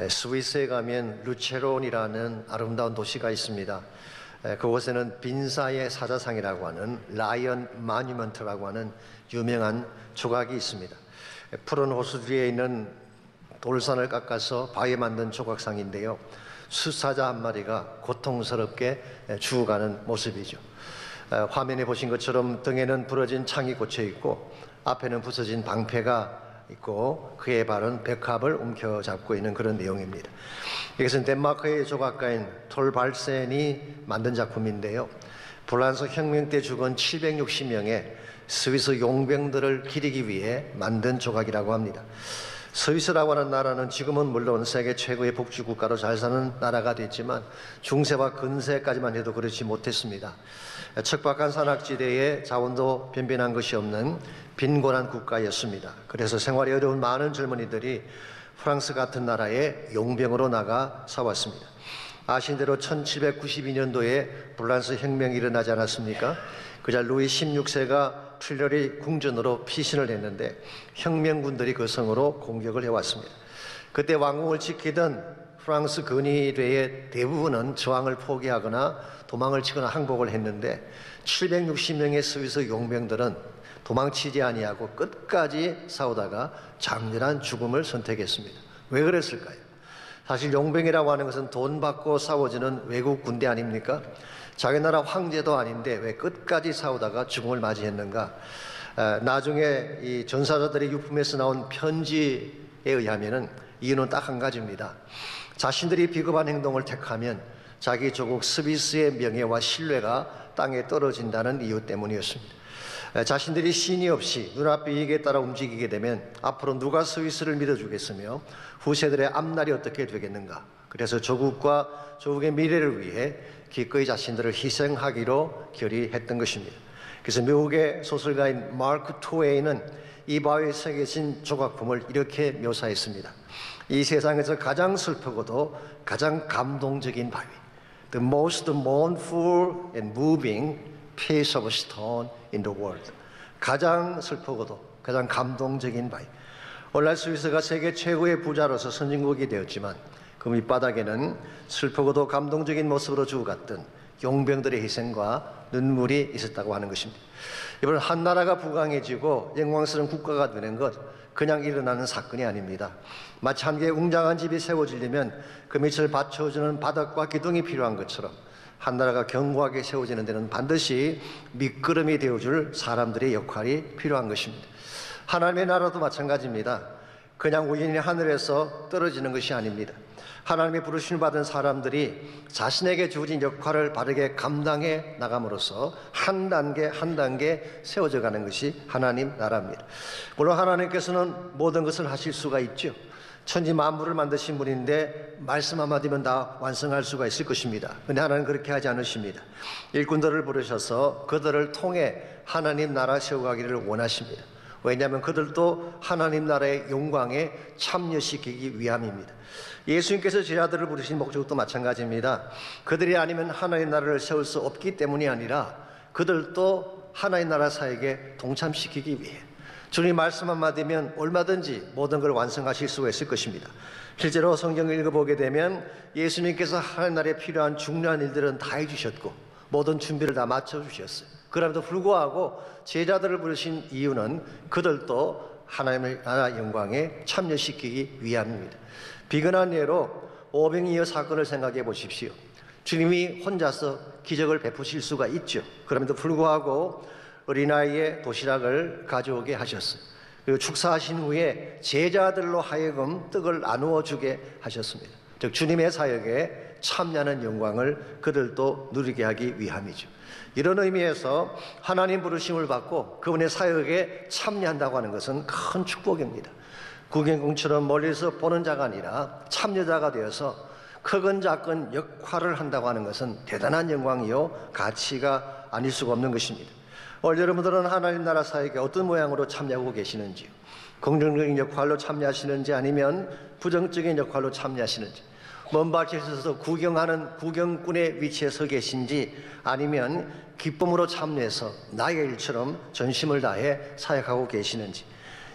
스위스에 가면 루체론이라는 아름다운 도시가 있습니다. 그곳에는 빈사의 사자상이라고 하는 라이언 마뉴먼트라고 하는 유명한 조각이 있습니다. 푸른 호수 뒤에 있는 돌산을 깎아서 바위에 만든 조각상인데요, 수사자 한 마리가 고통스럽게 죽어가는 모습이죠. 화면에 보신 것처럼 등에는 부러진 창이 꽂혀 있고 앞에는 부서진 방패가 있고 그의 발은 백합을 움켜잡고 있는 그런 내용입니다. 이것은 덴마크의 조각가인 톨발센이 만든 작품인데요, 불란서 혁명 때 죽은 760명의 스위스 용병들을 기리기 위해 만든 조각이라고 합니다. 스위스라고 하는 나라는 지금은 물론 세계 최고의 복지국가로 잘 사는 나라가 됐지만 중세와 근세까지만 해도 그렇지 못했습니다. 척박한 산악지대에 자원도 변변한 것이 없는 빈곤한 국가였습니다. 그래서 생활이 어려운 많은 젊은이들이 프랑스 같은 나라에 용병으로 나가 싸웠습니다. 아신 대로 1792년도에 불란서 혁명이 일어나지 않았습니까? 그자 루이 16세가 출혈이 궁전으로 피신을 했는데 혁명군들이 그 성으로 공격을 해왔습니다. 그때 왕궁을 지키던 프랑스 근위대의 대부분은 저항을 포기하거나 도망을 치거나 항복을 했는데 760명의 스위스 용병들은 도망치지 아니하고 끝까지 싸우다가 장렬한 죽음을 선택했습니다. 왜 그랬을까요? 사실 용병이라고 하는 것은 돈 받고 싸워지는 외국 군대 아닙니까? 자기 나라 황제도 아닌데 왜 끝까지 싸우다가 죽음을 맞이했는가? 나중에 이 전사자들의 유품에서 나온 편지에 의하면은 이유는 딱 한 가지입니다. 자신들이 비겁한 행동을 택하면 자기 조국 스위스의 명예와 신뢰가 땅에 떨어진다는 이유 때문이었습니다. 자신들이 신의 없이 눈앞의 이익에 따라 움직이게 되면 앞으로 누가 스위스를 믿어주겠으며 후세들의 앞날이 어떻게 되겠는가? 그래서 조국과 조국의 미래를 위해 기꺼이 자신들을 희생하기로 결의했던 것입니다. 그래서 미국의 소설가인 마크 트웨인은 이 바위에 새겨진 조각품을 이렇게 묘사했습니다. 이 세상에서 가장 슬프고도 가장 감동적인 바위, The most mournful and moving piece of stone in the world. 가장 슬프고도 가장 감동적인 바위. 오늘날 스위스가 세계 최고의 부자로서 선진국이 되었지만 그 밑바닥에는 슬프고도 감동적인 모습으로 죽어갔던 용병들의 희생과 눈물이 있었다고 하는 것입니다. 이번 한 나라가 부강해지고 영광스러운 국가가 되는 것, 그냥 일어나는 사건이 아닙니다. 마치 한 개의 웅장한 집이 세워지려면 그 밑을 받쳐주는 바닥과 기둥이 필요한 것처럼 한 나라가 견고하게 세워지는 데는 반드시 밑거름이 되어줄 사람들의 역할이 필요한 것입니다. 하나님의 나라도 마찬가지입니다. 그냥 우연히 하늘에서 떨어지는 것이 아닙니다. 하나님의 부르심을 받은 사람들이 자신에게 주어진 역할을 바르게 감당해 나감으로써 한 단계 한 단계 세워져 가는 것이 하나님 나라입니다. 물론 하나님께서는 모든 것을 하실 수가 있죠. 천지 만물을 만드신 분인데 말씀 한마디면 다 완성할 수가 있을 것입니다. 그런데 하나님은 그렇게 하지 않으십니다. 일꾼들을 부르셔서 그들을 통해 하나님 나라 세워가기를 원하십니다. 왜냐하면 그들도 하나님 나라의 영광에 참여시키기 위함입니다. 예수님께서 제자들을 부르신 목적도 마찬가지입니다. 그들이 아니면 하나님 나라를 세울 수 없기 때문이 아니라 그들도 하나님 나라 사역에 동참시키기 위해 주님 말씀 한마디면 얼마든지 모든 걸 완성하실 수가 있을 것입니다. 실제로 성경을 읽어보게 되면 예수님께서 하나님 나라에 필요한 중요한 일들은 다 해주셨고 모든 준비를 다 맞춰주셨어요. 그럼에도 불구하고 제자들을 부르신 이유는 그들도 하나님의 나라 영광에 참여시키기 위함입니다. 비근한 예로 오병이어 사건을 생각해 보십시오. 주님이 혼자서 기적을 베푸실 수가 있죠. 그럼에도 불구하고 어린아이의 도시락을 가져오게 하셨어요. 그리고 축사하신 후에 제자들로 하여금 떡을 나누어 주게 하셨습니다. 즉 주님의 사역에 참여하는 영광을 그들도 누리게 하기 위함이죠. 이런 의미에서 하나님 부르심을 받고 그분의 사역에 참여한다고 하는 것은 큰 축복입니다. 구경꾼처럼 멀리서 보는 자가 아니라 참여자가 되어서 크건 작건 역할을 한다고 하는 것은 대단한 영광이요 가치가 아닐 수가 없는 것입니다. 오늘 여러분들은 하나님 나라 사역에 어떤 모양으로 참여하고 계시는지요? 긍정적인 역할로 참여하시는지 아니면 부정적인 역할로 참여하시는지, 먼 밭에 서서 구경하는 구경꾼의 위치에 서 계신지 아니면 기쁨으로 참여해서 나의 일처럼 전심을 다해 사역하고 계시는지,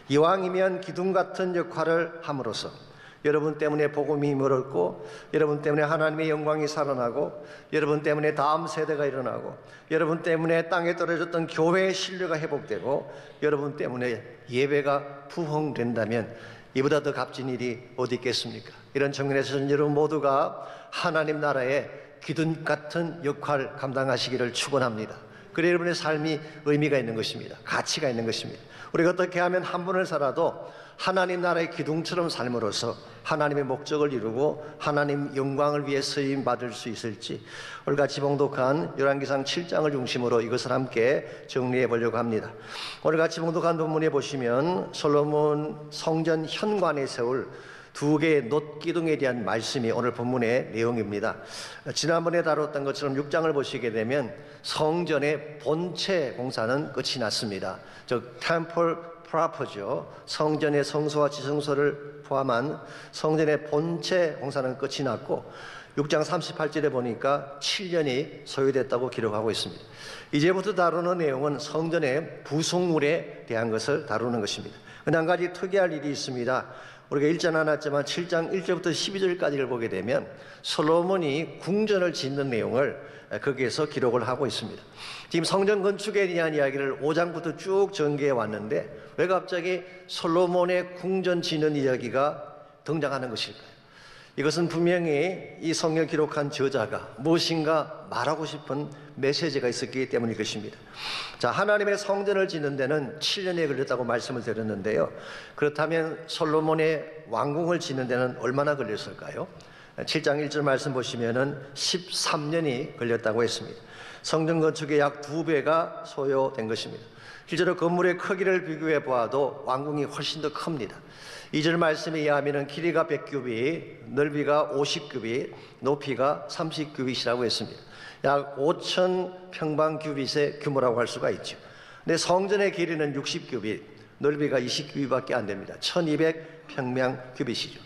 이왕이면 기둥 같은 역할을 함으로써 여러분 때문에 복음이 힘을 얻고, 여러분 때문에 하나님의 영광이 살아나고, 여러분 때문에 다음 세대가 일어나고, 여러분 때문에 땅에 떨어졌던 교회의 신뢰가 회복되고, 여러분 때문에 예배가 부흥된다면 이보다 더 값진 일이 어디 있겠습니까? 이런 측면에서 저는 여러분 모두가 하나님 나라의 기둥 같은 역할 감당하시기를 축원합니다. 그래 여러분의 삶이 의미가 있는 것입니다. 가치가 있는 것입니다. 우리가 어떻게 하면 한 분을 살아도 하나님 나라의 기둥처럼 삶으로써 하나님의 목적을 이루고 하나님 영광을 위해 쓰임 받을 수 있을지 오늘같이 봉독한 열왕기상 7장을 중심으로 이것을 함께 정리해 보려고 합니다. 오늘같이 봉독한 본문에 보시면 솔로몬 성전 현관에 세울 두 개의 놋기둥에 대한 말씀이 오늘 본문의 내용입니다. 지난번에 다뤘던 것처럼 6장을 보시게 되면 성전의 본체 공사는 끝이 났습니다. 즉 템플 프로퍼죠. 성전의 성소와 지성소를 포함한 성전의 본체 공사는 끝이 났고 6장 38절에 보니까 7년이 소요됐다고 기록하고 있습니다. 이제부터 다루는 내용은 성전의 부속물에 대한 것을 다루는 것입니다. 근데 한 가지 특이할 일이 있습니다. 우리가 읽지 않았지만 7장 1절부터 12절까지를 보게 되면 솔로몬이 궁전을 짓는 내용을 거기에서 기록을 하고 있습니다. 지금 성전 건축에 대한 이야기를 5장부터 쭉 전개해 왔는데 왜 갑자기 솔로몬의 궁전 짓는 이야기가 등장하는 것일까요? 이것은 분명히 이 성경을 기록한 저자가 무엇인가 말하고 싶은 메시지가 있었기 때문일 것입니다. 자, 하나님의 성전을 짓는 데는 7년에 걸렸다고 말씀을 드렸는데요. 그렇다면 솔로몬의 왕궁을 짓는 데는 얼마나 걸렸을까요? 7장 1절 말씀 보시면은 13년이 걸렸다고 했습니다. 성전 건축의 약 2배가 소요된 것입니다. 실제로 건물의 크기를 비교해 보아도 왕궁이 훨씬 더 큽니다. 2절 말씀에 의하면 길이가 100규빗, 넓이가 50규빗, 높이가 30규빗이라고 했습니다. 약 5,000 평방규빗의 규모라고 할 수가 있죠. 근데 성전의 길이는 60규빗, 넓이가 20규빗밖에 안 됩니다. 1200 평방규빗이죠.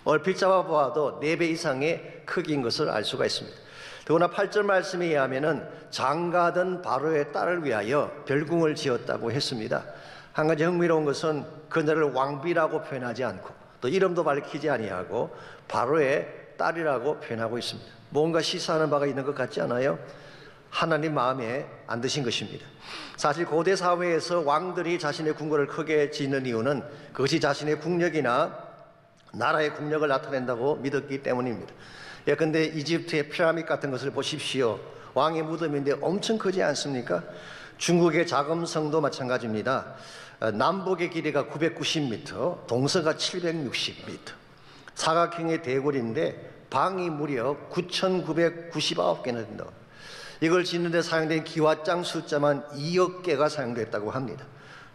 얼핏 잡아보아도 4배 이상의 크기인 것을 알 수가 있습니다. 더구나 8절 말씀에 의하면 장가든 바로의 딸을 위하여 별궁을 지었다고 했습니다. 한 가지 흥미로운 것은 그녀를 왕비라고 표현하지 않고 또 이름도 밝히지 아니하고 바로의 딸이라고 표현하고 있습니다. 뭔가 시사하는 바가 있는 것 같지 않아요? 하나님 마음에 안 드신 것입니다. 사실 고대 사회에서 왕들이 자신의 궁궐을 크게 짓는 이유는 그것이 자신의 국력이나 나라의 국력을 나타낸다고 믿었기 때문입니다. 예컨대 이집트의 피라미드 같은 것을 보십시오. 왕의 무덤인데 엄청 크지 않습니까? 중국의 자금성도 마찬가지입니다. 남북의 길이가 990m, 동서가 760m. 사각형의 대궐인데 방이 무려 9,999개나 된다. 이걸 짓는 데 사용된 기와장 숫자만 2억 개가 사용됐다고 합니다.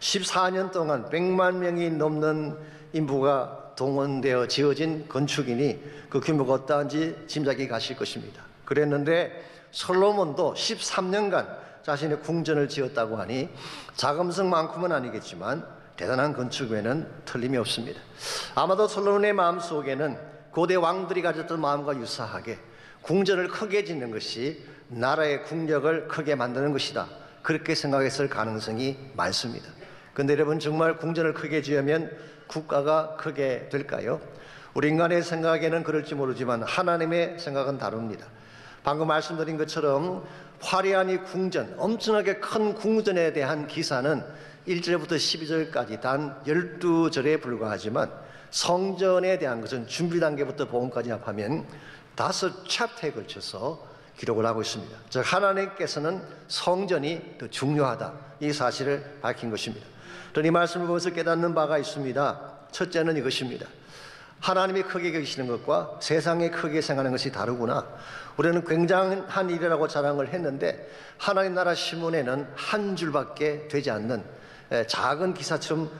14년 동안 100만 명이 넘는 인부가 동원되어 지어진 건축이니 그 규모가 어떠한지 짐작이 가실 것입니다. 그랬는데 솔로몬도 13년간 자신의 궁전을 지었다고 하니 자금성만큼은 아니겠지만 대단한 건축에는 틀림이 없습니다. 아마도 솔로몬의 마음속에는 고대 왕들이 가졌던 마음과 유사하게 궁전을 크게 짓는 것이 나라의 국력을 크게 만드는 것이다, 그렇게 생각했을 가능성이 많습니다. 그런데 여러분, 정말 궁전을 크게 지으면 국가가 크게 될까요? 우리 인간의 생각에는 그럴지 모르지만 하나님의 생각은 다릅니다. 방금 말씀드린 것처럼 화려한 이 궁전, 엄청나게 큰 궁전에 대한 기사는 1절부터 12절까지 단 12절에 불과하지만 성전에 대한 것은 준비 단계부터 복음까지 합하면 5챕터에 걸쳐서 기록을 하고 있습니다. 즉 하나님께서는 성전이 더 중요하다, 이 사실을 밝힌 것입니다. 이 말씀을 보면서 깨닫는 바가 있습니다. 첫째는 이것입니다. 하나님이 크게 계시는 것과 세상에 크게 생각하는 것이 다르구나. 우리는 굉장한 일이라고 자랑을 했는데 하나님 나라 신문에는 한 줄밖에 되지 않는 작은 기사처럼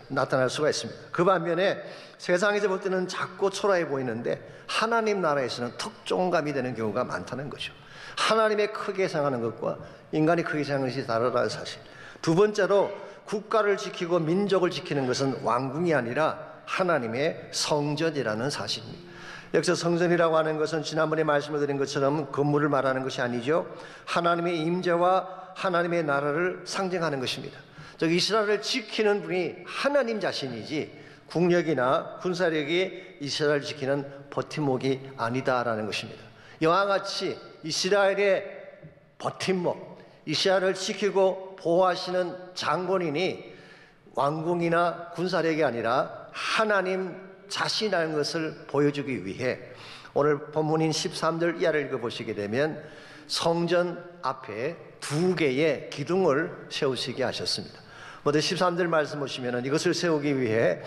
나타날 수가 있습니다. 그 반면에 세상에서 볼 때는 작고 초라해 보이는데 하나님 나라에서는 특종감이 되는 경우가 많다는 거죠. 하나님의 크게 생각하는 것과 인간이 크게 생각하는 것이 다르다는 사실. 두 번째로 국가를 지키고 민족을 지키는 것은 왕궁이 아니라 하나님의 성전이라는 사실입니다. 여기서 성전이라고 하는 것은 지난번에 말씀을 드린 것처럼 건물을 말하는 것이 아니죠. 하나님의 임재와 하나님의 나라를 상징하는 것입니다. 즉 이스라엘을 지키는 분이 하나님 자신이지 국력이나 군사력이 이스라엘을 지키는 버팀목이 아니다라는 것입니다. 이와 같이 이스라엘의 버팀목, 이스라엘을 지키고 보호하시는 장본인이 왕궁이나 군사력이 아니라 하나님 자신이라는 것을 보여주기 위해 오늘 본문인 13절 이하를 읽어보시게 되면 성전 앞에 2개의 기둥을 세우시게 하셨습니다. 먼저 13절 말씀 보시면 이것을 세우기 위해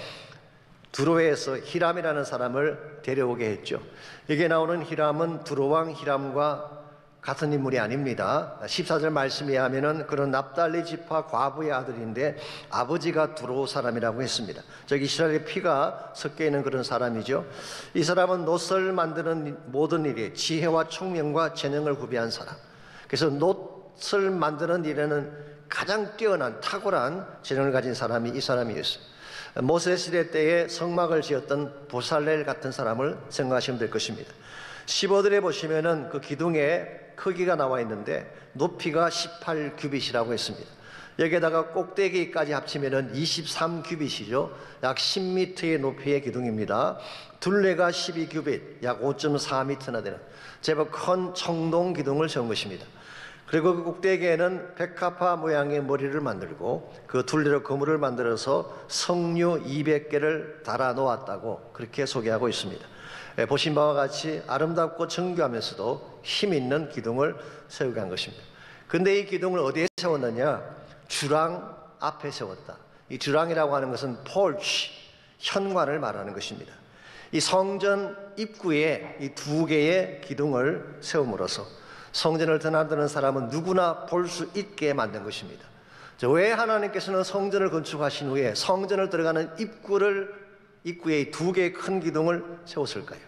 두로에서 히람이라는 사람을 데려오게 했죠. 여기에 나오는 히람은 두로왕 히람과 같은 인물이 아닙니다. 14절 말씀에 하면은 그런 납달리 지파 과부의 아들인데 아버지가 두로 사람이라고 했습니다. 저기 이스라엘의 피가 섞여 있는 그런 사람이죠. 이 사람은 놋을 만드는 모든 일에 지혜와 총명과 재능을 구비한 사람. 그래서 놋을 만드는 일에는 가장 뛰어난 탁월한 재능을 가진 사람이 이 사람이었어요. 모세 시대 때에 성막을 지었던 보살렐 같은 사람을 생각하시면 될 것입니다. 15절에 보시면은 그 기둥에 크기가 나와 있는데 높이가 18규빗이라고 했습니다. 여기에다가 꼭대기까지 합치면은 23규빗이죠. 약 10m의 높이의 기둥입니다. 둘레가 12규빗, 약 5.4m나 되는 제법 큰 청동 기둥을 세운 것입니다. 그리고 그 꼭대기에는 백합화 모양의 머리를 만들고 그 둘레로 그물을 만들어서 석류 200개를 달아 놓았다고 그렇게 소개하고 있습니다. 보신 바와 같이 아름답고 정교하면서도 힘 있는 기둥을 세우게 한 것입니다. 근데 이 기둥을 어디에 세웠느냐? 주랑 앞에 세웠다. 이 주랑이라고 하는 것은 폴치, 현관을 말하는 것입니다. 이 성전 입구에 이 2개의 기둥을 세움으로써 성전을 드나드는 사람은 누구나 볼 수 있게 만든 것입니다. 왜 하나님께서는 성전을 건축하신 후에 성전을 들어가는 입구에 2개의 큰 기둥을 세웠을까요?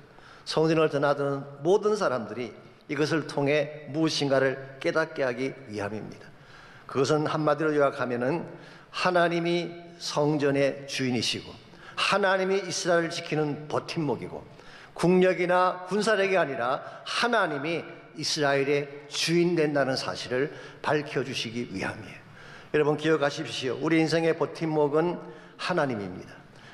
성전을 드나드는 모든 사람들이 이것을 통해 무엇인가를 깨닫게 하기 위함입니다. 그것은 한마디로 요약하면은 하나님이 성전의 주인이시고 하나님이 이스라엘을 지키는 버팀목이고 국력이나 군사력이 아니라 하나님이 이스라엘의 주인 된다는 사실을 밝혀주시기 위함이에요. 여러분 기억하십시오. 우리 인생의 버팀목은 하나님입니다.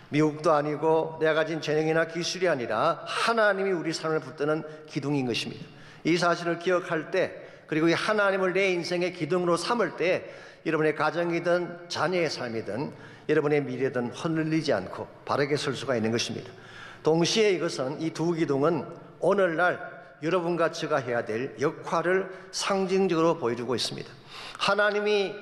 미국도 아니고 내가 가진 재능이나 기술이 아니라 하나님이 우리 삶을 붙드는 기둥인 것입니다. 이 사실을 기억할 때, 그리고 이 하나님을 내 인생의 기둥으로 삼을 때 여러분의 가정이든 자녀의 삶이든 여러분의 미래든 흔들리지 않고 바르게 설 수가 있는 것입니다. 동시에 이것은 이 2 기둥은 오늘날 여러분과 제가 해야 될 역할을 상징적으로 보여주고 있습니다. 하나님이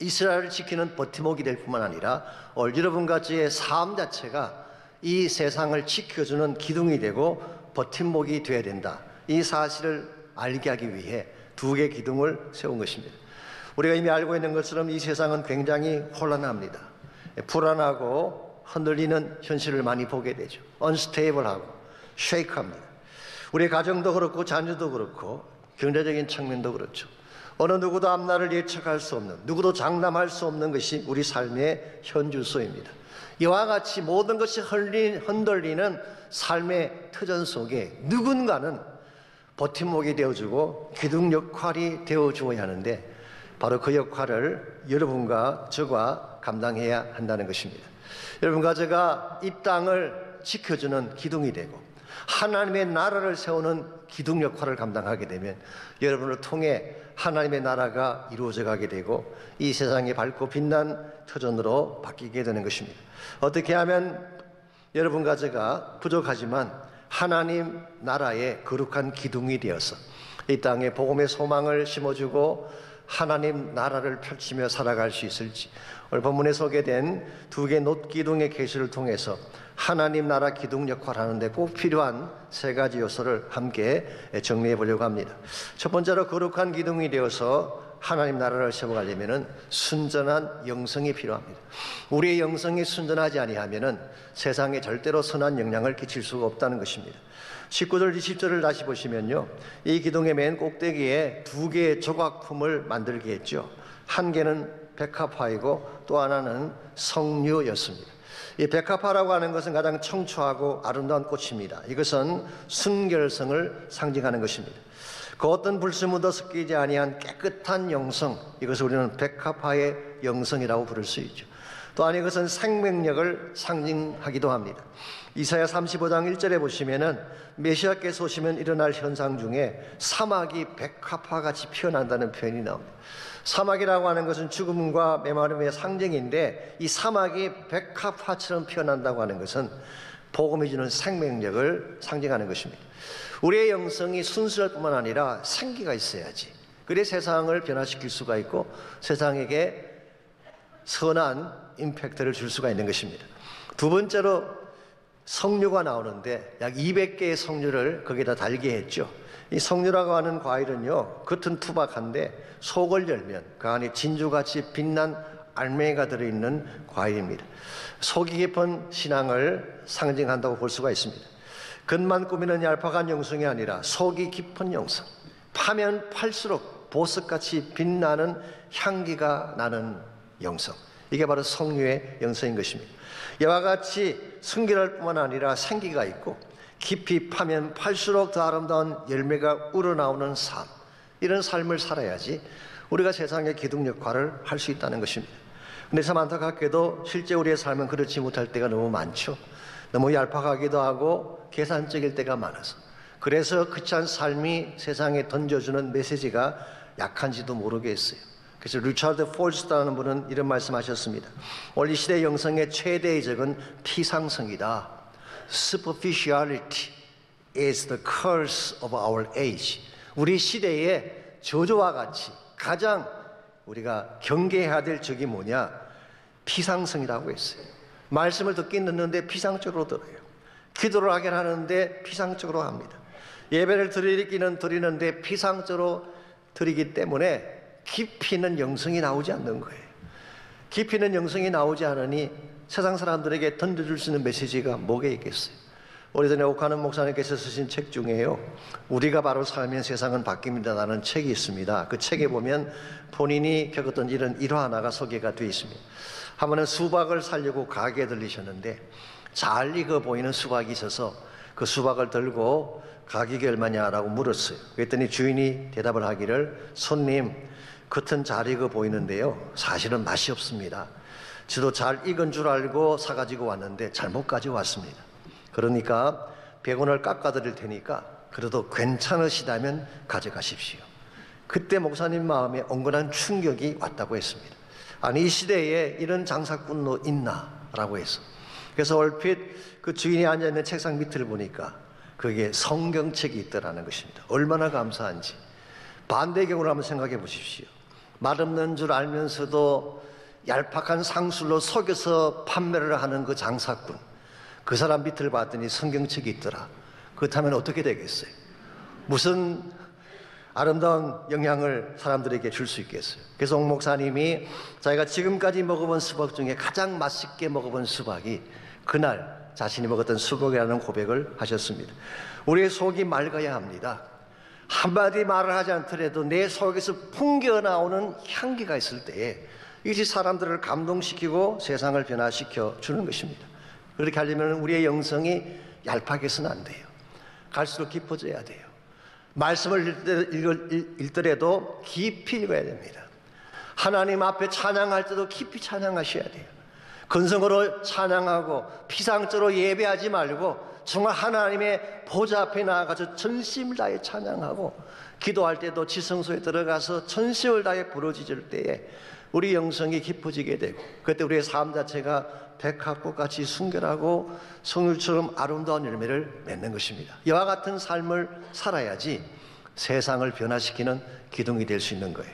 이스라엘을 지키는 버팀목이 될 뿐만 아니라 여러분과 저의 삶 자체가 이 세상을 지켜주는 기둥이 되고 버팀목이 되어야 된다. 이 사실을 알게 하기 위해 2개의 기둥을 세운 것입니다. 우리가 이미 알고 있는 것처럼 이 세상은 굉장히 혼란합니다. 불안하고 흔들리는 현실을 많이 보게 되죠. unstable하고 shake합니다. 우리 가정도 그렇고 자녀도 그렇고 경제적인 측면도 그렇죠. 어느 누구도 앞날을 예측할 수 없는, 누구도 장담할 수 없는 것이 우리 삶의 현주소입니다. 이와 같이 모든 것이 흔들리는 삶의 터전 속에 누군가는 버팀목이 되어주고 기둥 역할이 되어주어야 하는데 바로 그 역할을 여러분과 저가 감당해야 한다는 것입니다. 여러분과 제가 이 땅을 지켜주는 기둥이 되고 하나님의 나라를 세우는 기둥 역할을 감당하게 되면 여러분을 통해 하나님의 나라가 이루어져 가게 되고 이 세상이 밝고 빛난 터전으로 바뀌게 되는 것입니다. 어떻게 하면 여러분과 제가 부족하지만 하나님 나라의 거룩한 기둥이 되어서 이 땅에 복음의 소망을 심어주고 하나님 나라를 펼치며 살아갈 수 있을지, 오늘 본문에 소개된 2개의 놋기둥의 계시를 통해서 하나님 나라 기둥 역할을 하는데 꼭 필요한 3가지 요소를 함께 정리해 보려고 합니다. 첫 번째로 거룩한 기둥이 되어서 하나님 나라를 세워가려면 순전한 영성이 필요합니다. 우리의 영성이 순전하지 아니하면 세상에 절대로 선한 영향을 끼칠 수가 없다는 것입니다. 19절 20절을 다시 보시면요, 이 기둥의 맨 꼭대기에 2개의 조각품을 만들게 했죠. 한 개는 백합화이고 또 하나는 석류였습니다. 이 백합화라고 하는 것은 가장 청초하고 아름다운 꽃입니다. 이것은 순결성을 상징하는 것입니다. 그 어떤 불순물도 섞이지 아니한 깨끗한 영성, 이것을 우리는 백합화의 영성이라고 부를 수 있죠. 또한 이것은 생명력을 상징하기도 합니다. 이사야 35장 1절에 보시면은 메시아께서 오시면 일어날 현상 중에 사막이 백합화같이 피어난다는 표현이 나옵니다. 사막이라고 하는 것은 죽음과 메마름의 상징인데, 이 사막이 백합화처럼 피어난다고 하는 것은 복음이 주는 생명력을 상징하는 것입니다. 우리의 영성이 순수할 뿐만 아니라 생기가 있어야지, 그래 세상을 변화시킬 수가 있고 세상에게 선한 임팩트를 줄 수가 있는 것입니다. 두 번째로 석류가 나오는데 약 200개의 석류를 거기다 달게 했죠. 이 석류라고 하는 과일은요, 겉은 투박한데 속을 열면 그 안에 진주같이 빛난 알맹이가 들어있는 과일입니다. 속이 깊은 신앙을 상징한다고 볼 수가 있습니다. 겉만 꾸미는 얄팍한 영성이 아니라 속이 깊은 영성, 파면 팔수록 보석같이 빛나는 향기가 나는 영성, 이게 바로 석류의 영성인 것입니다. 이와 같이 순결할 뿐만 아니라 생기가 있고 깊이 파면 팔수록 더 아름다운 열매가 우러나오는 삶, 이런 삶을 살아야지 우리가 세상의 기둥 역할을 할 수 있다는 것입니다. 근데 참 안타깝게도 실제 우리의 삶은 그렇지 못할 때가 너무 많죠. 너무 얄팍하기도 하고 계산적일 때가 많아서, 그래서 그치한 삶이 세상에 던져주는 메시지가 약한지도 모르겠어요. 그래서 리차드 폴스터라는 분은 이런 말씀하셨습니다. 오늘 이 시대 영성의 최대의 적은 피상성이다. Superficiality is the curse of our age. 우리 시대의 저주와 같이 가장 우리가 경계해야 될 적이 뭐냐? 피상성이라고 했어요. 말씀을 듣긴 듣는데 피상적으로 들어요. 기도를 하긴 하는데 피상적으로 합니다. 예배를 드리기는 드리는데 피상적으로 드리기 때문에 깊이 있는 영성이 나오지 않는 거예요. 깊이 있는 영성이 나오지 않으니 세상 사람들에게 던져줄 수 있는 메시지가 뭐가 있겠어요? 오래전에 오카는 목사님께서 쓰신 책 중에요, 우리가 바로 살면 세상은 바뀝니다라는 책이 있습니다. 그 책에 보면 본인이 겪었던 일은 일화 하나가 소개가 되어 있습니다. 한 번은 수박을 사려고 가게에 들리셨는데 잘 익어 보이는 수박이 있어서 그 수박을 들고 가격이 얼마냐라고 물었어요. 그랬더니 주인이 대답을 하기를, 손님, 겉은 잘 익어 보이는데요, 사실은 맛이 없습니다. 저도 잘 익은 줄 알고 사가지고 왔는데 잘못 가져왔습니다. 그러니까 100원을 깎아드릴 테니까 그래도 괜찮으시다면 가져가십시오. 그때 목사님 마음에 엉근한 충격이 왔다고 했습니다. 아니, 이 시대에 이런 장사꾼도 있나? 라고 해서. 그래서 얼핏 그 주인이 앉아있는 책상 밑을 보니까 그게 성경책이 있더라는 것입니다. 얼마나 감사한지. 반대의 경우를 한번 생각해 보십시오. 맛없는 줄 알면서도 얄팍한 상술로 속여서 판매를 하는 그 장사꾼, 그 사람 밑을 봤더니 성경책이 있더라. 그렇다면 어떻게 되겠어요? 무슨 아름다운 영향을 사람들에게 줄 수 있겠어요? 그래서 옥 목사님이 자기가 지금까지 먹어본 수박 중에 가장 맛있게 먹어본 수박이 그날 자신이 먹었던 수박이라는 고백을 하셨습니다. 우리의 속이 맑아야 합니다. 한마디 말을 하지 않더라도 내 속에서 풍겨나오는 향기가 있을 때에 이것이 사람들을 감동시키고 세상을 변화시켜 주는 것입니다. 그렇게 하려면 우리의 영성이 얄팍해서는 안 돼요. 갈수록 깊어져야 돼요. 말씀을 읽더라도 깊이 읽어야 됩니다. 하나님 앞에 찬양할 때도 깊이 찬양하셔야 돼요. 근성으로 찬양하고 피상적으로 예배하지 말고 정말 하나님의 보좌 앞에 나아가서 전심을 다해 찬양하고, 기도할 때도 지성소에 들어가서 전심을 다해 부르짖을 때에 우리 영성이 깊어지게 되고, 그때 우리의 삶 자체가 백합꽃같이 순결하고 성휼처럼 아름다운 열매를 맺는 것입니다. 이와 같은 삶을 살아야지 세상을 변화시키는 기둥이 될 수 있는 거예요.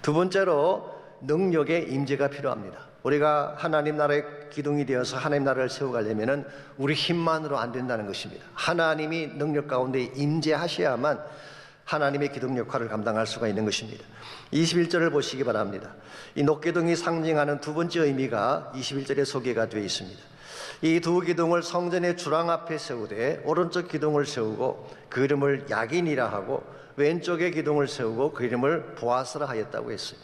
두 번째로 능력의 임재가 필요합니다. 우리가 하나님 나라의 기둥이 되어서 하나님 나라를 세워가려면 우리 힘만으로 안 된다는 것입니다. 하나님이 능력 가운데 임재하셔야만 하나님의 기둥 역할을 감당할 수가 있는 것입니다. 21절을 보시기 바랍니다. 이 녹기둥이 상징하는 두 번째 의미가 21절에 소개가 되어 있습니다. 이 두 기둥을 성전의 주랑 앞에 세우되 오른쪽 기둥을 세우고 그 이름을 야긴이라 하고 왼쪽의 기둥을 세우고 그 이름을 보아스라 하였다고 했어요.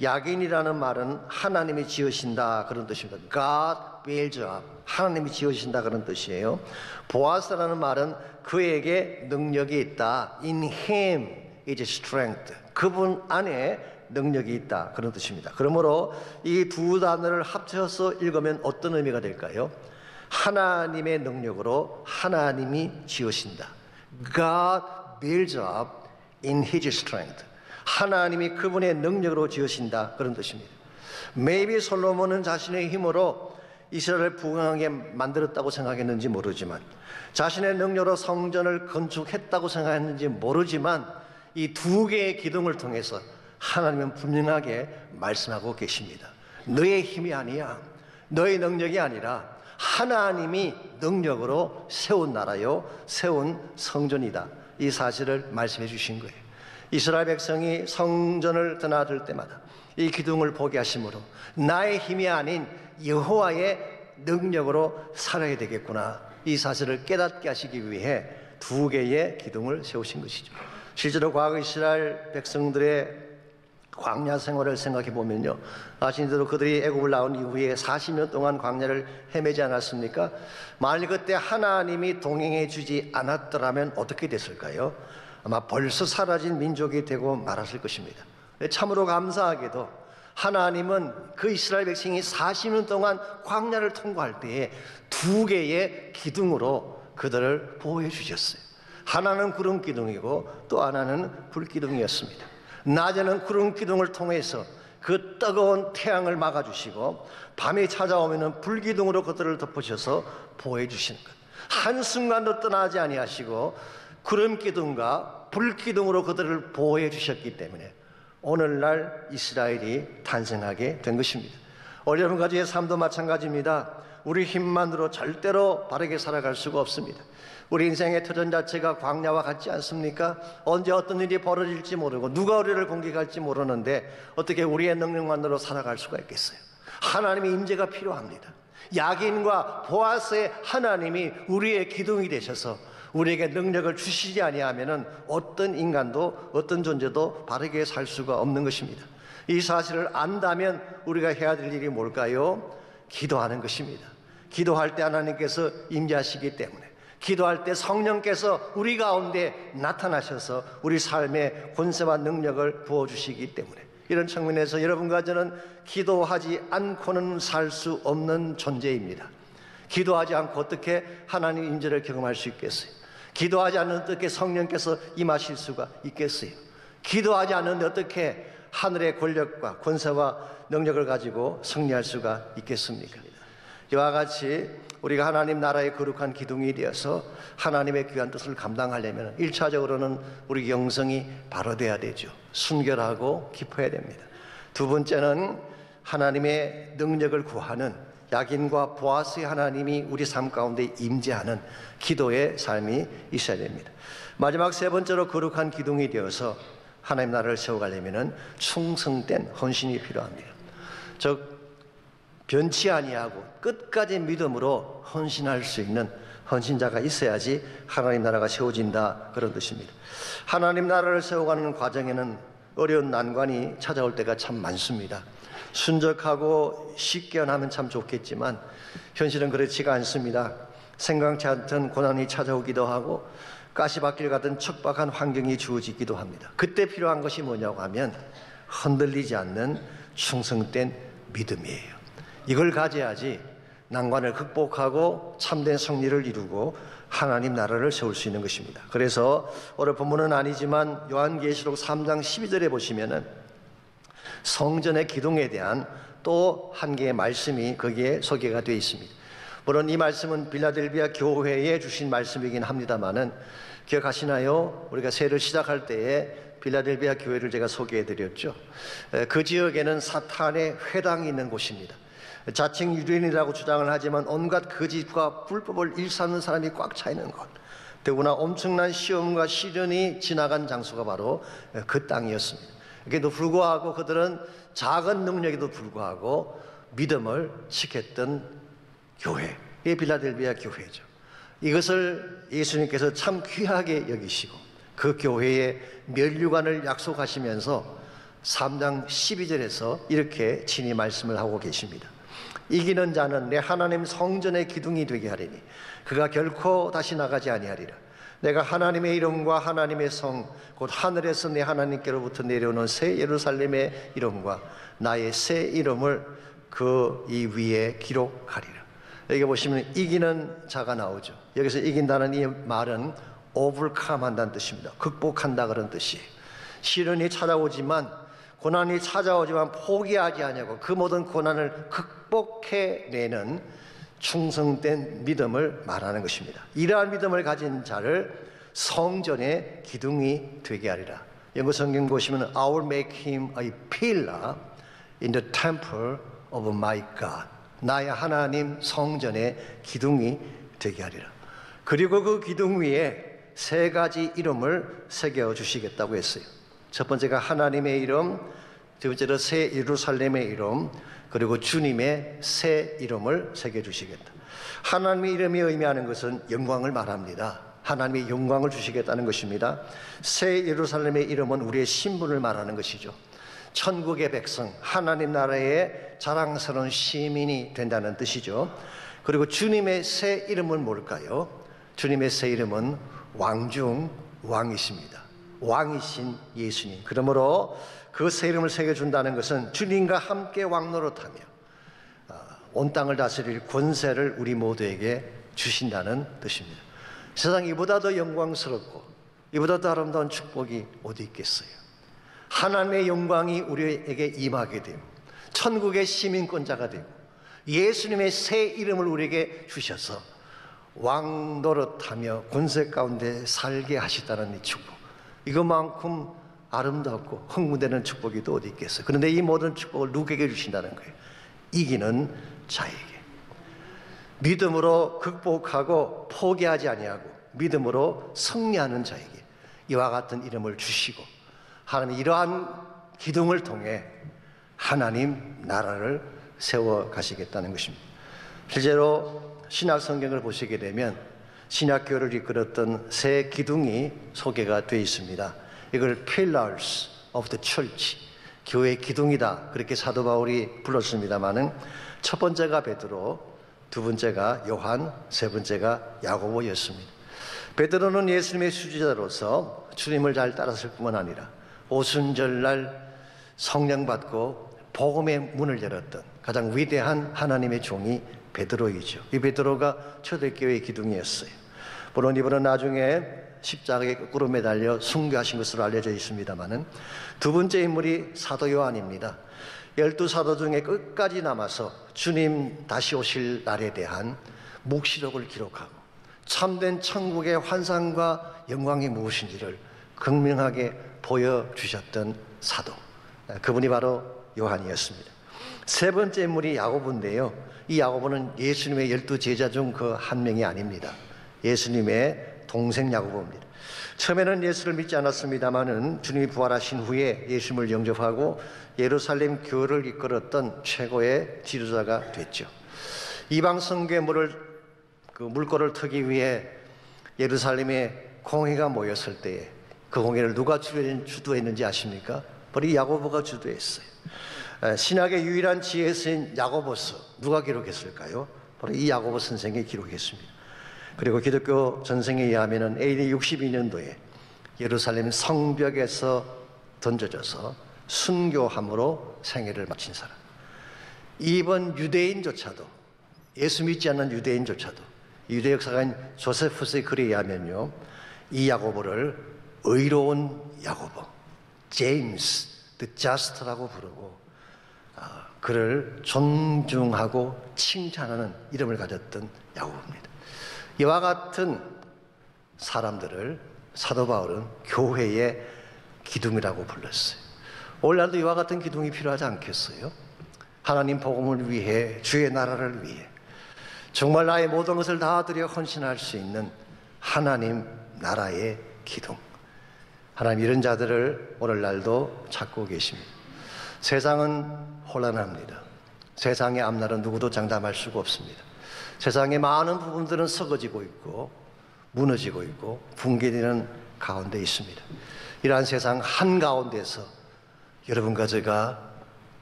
야긴이라는 말은 하나님이 지으신다, 그런 뜻입니다. God builds up. 하나님이 지으신다, 그런 뜻이에요. 보아스라는 말은 그에게 능력이 있다. In him is strength. 그분 안에 능력이 있다, 그런 뜻입니다. 그러므로 이 두 단어를 합쳐서 읽으면 어떤 의미가 될까요? 하나님의 능력으로 하나님이 지으신다. God builds up in His strength. 하나님이 그분의 능력으로 지으신다, 그런 뜻입니다. Maybe 솔로몬은 자신의 힘으로 이스라엘을 부강하게 만들었다고 생각했는지 모르지만, 자신의 능력으로 성전을 건축했다고 생각했는지 모르지만, 이 두 개의 기둥을 통해서 하나님은 분명하게 말씀하고 계십니다. 너의 힘이 아니야, 너의 능력이 아니라 하나님이 능력으로 세운 나라요, 세운 성전이다, 이 사실을 말씀해 주신 거예요. 이스라엘 백성이 성전을 드나들 때마다 이 기둥을 보게 하심으로 나의 힘이 아닌 여호와의 능력으로 살아야 되겠구나, 이 사실을 깨닫게 하시기 위해 두 개의 기둥을 세우신 것이죠. 실제로 과거 이스라엘 백성들의 광야 생활을 생각해 보면요, 아시는 대로 그들이 애굽을 나온 이후에 40년 동안 광야를 헤매지 않았습니까? 만일 그때 하나님이 동행해 주지 않았더라면 어떻게 됐을까요? 아마 벌써 사라진 민족이 되고 말았을 것입니다. 참으로 감사하게도 하나님은 그 이스라엘 백성이 40년 동안 광야를 통과할 때에 두 개의 기둥으로 그들을 보호해 주셨어요. 하나는 구름 기둥이고 또 하나는 불 기둥이었습니다. 낮에는 구름 기둥을 통해서 그 뜨거운 태양을 막아주시고, 밤이 찾아오면 불 기둥으로 그들을 덮으셔서 보호해 주시는 것. 한순간도 떠나지 아니하시고 구름 기둥과 불 기둥으로 그들을 보호해 주셨기 때문에 오늘날 이스라엘이 탄생하게 된 것입니다. 여러분 가지의 삶도 마찬가지입니다. 우리 힘만으로 절대로 바르게 살아갈 수가 없습니다. 우리 인생의 터전 자체가 광야와 같지 않습니까? 언제 어떤 일이 벌어질지 모르고 누가 우리를 공격할지 모르는데 어떻게 우리의 능력만으로 살아갈 수가 있겠어요? 하나님의 임재가 필요합니다. 야긴과 보아스의 하나님이 우리의 기둥이 되셔서 우리에게 능력을 주시지 아니하면은 어떤 인간도 어떤 존재도 바르게 살 수가 없는 것입니다. 이 사실을 안다면 우리가 해야 될 일이 뭘까요? 기도하는 것입니다. 기도할 때 하나님께서 임재하시기 때문에, 기도할 때 성령께서 우리 가운데 나타나셔서 우리 삶의 권세와 능력을 부어주시기 때문에, 이런 측면에서 여러분과 저는 기도하지 않고는 살 수 없는 존재입니다. 기도하지 않고 어떻게 하나님 임재를 경험할 수 있겠어요? 기도하지 않는데 어떻게 성령께서 임하실 수가 있겠어요? 기도하지 않는데 어떻게 하늘의 권력과 권세와 능력을 가지고 승리할 수가 있겠습니까? 이와 같이 우리가 하나님 나라의 거룩한 기둥이 되어서 하나님의 귀한 뜻을 감당하려면 1차적으로는 우리 영성이 바로 돼야 되죠. 순결하고 깊어야 됩니다. 두 번째는 하나님의 능력을 구하는, 야긴과 보아스의 하나님이 우리 삶 가운데 임재하는 기도의 삶이 있어야 됩니다. 마지막 세 번째로 거룩한 기둥이 되어서 하나님 나라를 세워가려면 충성된 헌신이 필요합니다. 즉 변치 아니하고 끝까지 믿음으로 헌신할 수 있는 헌신자가 있어야지 하나님 나라가 세워진다, 그런 뜻입니다. 하나님 나라를 세워가는 과정에는 어려운 난관이 찾아올 때가 참 많습니다. 순적하고 쉽게 하면 참 좋겠지만 현실은 그렇지가 않습니다. 생각지 않던 고난이 찾아오기도 하고 가시밭길 같은 척박한 환경이 주어지기도 합니다. 그때 필요한 것이 뭐냐고 하면 흔들리지 않는 충성된 믿음이에요. 이걸 가져야지 난관을 극복하고 참된 승리를 이루고 하나님 나라를 세울 수 있는 것입니다. 그래서 오늘 본문은 아니지만 요한계시록 3장 12절에 보시면은 성전의 기둥에 대한 또 한 개의 말씀이 거기에 소개가 되어 있습니다. 물론 이 말씀은 빌라델비아 교회에 주신 말씀이긴 합니다만은, 기억하시나요? 우리가 새해를 시작할 때에 빌라델비아 교회를 제가 소개해 드렸죠. 그 지역에는 사탄의 회당이 있는 곳입니다. 자칭 유대인이라고 주장을 하지만 온갖 거짓과 불법을 일삼는 사람이 꽉 차 있는 곳, 더구나 엄청난 시험과 시련이 지나간 장소가 바로 그 땅이었습니다. 그에도 불구하고 그들은 작은 능력에도 불구하고 믿음을 지켰던 교회, 이게 빌라델비아 교회죠. 이것을 예수님께서 참 귀하게 여기시고 그 교회에 면류관을 약속하시면서 3장 12절에서 이렇게 친히 말씀을 하고 계십니다. 이기는 자는 내 하나님 성전의 기둥이 되게 하리니 그가 결코 다시 나가지 아니하리라. 내가 하나님의 이름과 하나님의 성, 곧 하늘에서 내 하나님께로부터 내려오는 새 예루살렘의 이름과 나의 새 이름을 그 이 위에 기록하리라. 여기 보시면 이기는 자가 나오죠. 여기서 이긴다는 이 말은 overcome 한다는 뜻입니다. 극복한다 그런 뜻이에요. 시련이 찾아오지만, 고난이 찾아오지만 포기하지 아니하고 그 모든 고난을 극복해내는 충성된 믿음을 말하는 것입니다. 이러한 믿음을 가진 자를 성전의 기둥이 되게 하리라. 영어 성경 보시면 I will make him a pillar in the temple of my God. 나의 하나님 성전의 기둥이 되게 하리라. 그리고 그 기둥 위에 세 가지 이름을 새겨 주시겠다고 했어요. 첫 번째가 하나님의 이름, 두 번째로 새 예루살렘의 이름, 그리고 주님의 새 이름을 새겨 주시겠다. 하나님의 이름이 의미하는 것은 영광을 말합니다. 하나님의 영광을 주시겠다는 것입니다. 새 예루살렘의 이름은 우리의 신분을 말하는 것이죠. 천국의 백성, 하나님 나라의 자랑스러운 시민이 된다는 뜻이죠. 그리고 주님의 새 이름은 뭘까요? 주님의 새 이름은 왕 중 왕이십니다. 왕이신 예수님. 그러므로 그 새 이름을 새겨준다는 것은 주님과 함께 왕노릇하며 온 땅을 다스릴 권세를 우리 모두에게 주신다는 뜻입니다. 세상 이보다 더 영광스럽고 이보다 더 아름다운 축복이 어디 있겠어요? 하나님의 영광이 우리에게 임하게 되고 천국의 시민권자가 되고 예수님의 새 이름을 우리에게 주셔서 왕노릇하며 권세 가운데 살게 하시다는 이 축복, 이것만큼 아름답고 흥분되는 축복이 또 어디 있겠어요? 그런데 이 모든 축복을 누구에게 주신다는 거예요? 이기는 자에게. 믿음으로 극복하고 포기하지 아니하고 믿음으로 승리하는 자에게 이와 같은 이름을 주시고, 하나님 이러한 기둥을 통해 하나님 나라를 세워 가시겠다는 것입니다. 실제로 신약 성경을 보시게 되면 신약교회를 이끌었던 세 기둥이 소개가 되어 있습니다. 이걸 Pillars of the Church, 교회의 기둥이다, 그렇게 사도 바울이 불렀습니다마는 첫 번째가 베드로, 두 번째가 요한, 세 번째가 야고보였습니다. 베드로는 예수님의 수지자로서 주님을 잘 따랐을 뿐만 아니라 오순절날 성령 받고 복음의 문을 열었던 가장 위대한 하나님의 종이 베드로이죠. 이 베드로가 초대교회의 기둥이었어요. 물론 이분은 나중에 십자가에 거꾸로 매달려 순교하신 것으로 알려져 있습니다마는 두 번째 인물이 사도 요한입니다. 12사도 중에 끝까지 남아서 주님 다시 오실 날에 대한 묵시록을 기록하고 참된 천국의 환상과 영광이 무엇인지를 극명하게 보여주셨던 사도, 그분이 바로 요한이었습니다. 세 번째 인물이 야고보인데요, 이 야고보는 예수님의 12제자 중 그 한 명이 아닙니다. 예수님의 동생 야고보입니다. 처음에는 예수를 믿지 않았습니다마는 주님이 부활하신 후에 예수님을 영접하고 예루살렘 교회를 이끌었던 최고의 지도자가 됐죠. 이방 성교의 물꼬를 트기 위해 예루살렘에 공회가 모였을 때에 그 공회를 누가 주도했는지 아십니까? 바로 야고보가 주도했어요. 신약의 유일한 지혜서인 야고보서 누가 기록했을까요? 바로 이 야고보 선생이 기록했습니다. 그리고 기독교 전생에 의하면 AD 62년도에 예루살렘 성벽에서 던져져서 순교함으로 생애를 마친 사람. 이번 유대인조차도, 예수 믿지 않는 유대인조차도 유대 역사가인 조세푸스의 글에 의하면요, 이 야고보를 의로운 야고보, 제임스 the Just라고 부르고 그를 존중하고 칭찬하는 이름을 가졌던 야고보입니다. 이와 같은 사람들을 사도 바울은 교회의 기둥이라고 불렀어요. 오늘날도 이와 같은 기둥이 필요하지 않겠어요? 하나님 복음을 위해, 주의 나라를 위해 정말 나의 모든 것을 다 드려 헌신할 수 있는 하나님 나라의 기둥. 하나님 이런 자들을 오늘날도 찾고 계십니다. 세상은 혼란합니다. 세상의 앞날은 누구도 장담할 수가 없습니다. 세상의 많은 부분들은 썩어지고 있고 무너지고 있고 붕괴되는 가운데 있습니다. 이러한 세상 한가운데서 여러분과 제가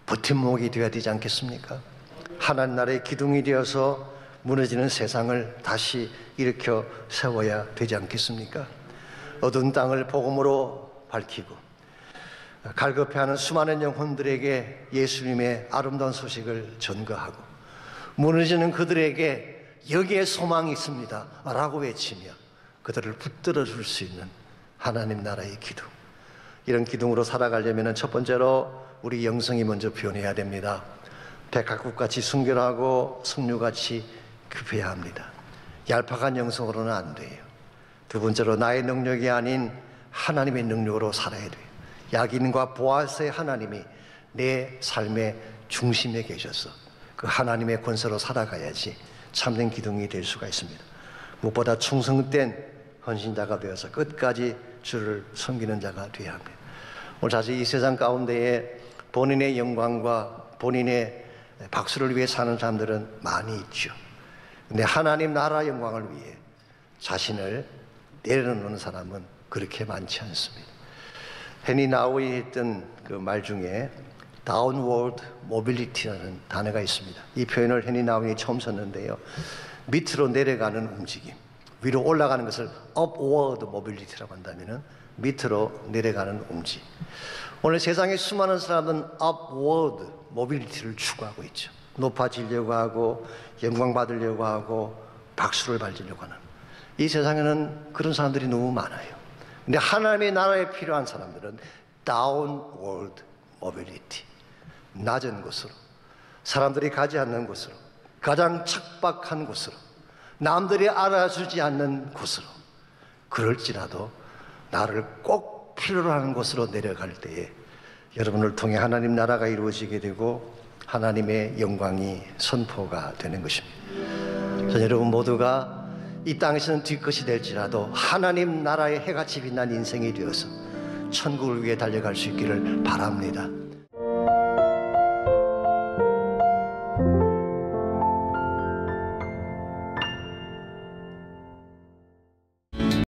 버팀목이 되어야 되지 않겠습니까? 하나님 나라의 기둥이 되어서 무너지는 세상을 다시 일으켜 세워야 되지 않겠습니까? 어두운 땅을 복음으로 밝히고 갈급해하는 수많은 영혼들에게 예수님의 아름다운 소식을 전가하고 무너지는 그들에게 여기에 소망이 있습니다 라고 외치며 그들을 붙들어 줄 수 있는 하나님 나라의 기둥, 이런 기둥으로 살아가려면 첫 번째로 우리 영성이 먼저 변해야 됩니다. 백합국같이 순결하고 석류같이 급해야 합니다. 얄팍한 영성으로는 안 돼요. 두 번째로 나의 능력이 아닌 하나님의 능력으로 살아야 돼요. 야긴과 보아스의 하나님이 내 삶의 중심에 계셔서 그 하나님의 권세로 살아가야지 참된 기둥이 될 수가 있습니다. 무엇보다 충성된 헌신자가 되어서 끝까지 주를 섬기는 자가 되어야 합니다. 오늘 사실 이 세상 가운데에 본인의 영광과 본인의 박수를 위해 사는 사람들은 많이 있죠. 근데 하나님 나라 영광을 위해 자신을 내려놓는 사람은 그렇게 많지 않습니다. 헨리 나우이 했던 그 말 중에 Downward Mobility라는 단어가 있습니다. 이 표현을 헨리 나우이 처음 썼는데요. 밑으로 내려가는 움직임, 위로 올라가는 것을 Upward Mobility라고 한다면 밑으로 내려가는 움직임. 오늘 세상에 수많은 사람은 Upward Mobility를 추구하고 있죠. 높아지려고 하고 영광 받으려고 하고 박수를 받으려고 하는, 이 세상에는 그런 사람들이 너무 많아요. 근데 하나님의 나라에 필요한 사람들은 Downward Mobility, 낮은 곳으로, 사람들이 가지 않는 곳으로, 가장 척박한 곳으로, 남들이 알아주지 않는 곳으로, 그럴지라도 나를 꼭 필요로 하는 곳으로 내려갈 때에 여러분을 통해 하나님 나라가 이루어지게 되고 하나님의 영광이 선포가 되는 것입니다. 전 여러분 모두가 이 땅에서는 뒤끝이 될지라도 하나님 나라의 해같이 빛난 인생이 되어서 천국을 위해 달려갈 수 있기를 바랍니다.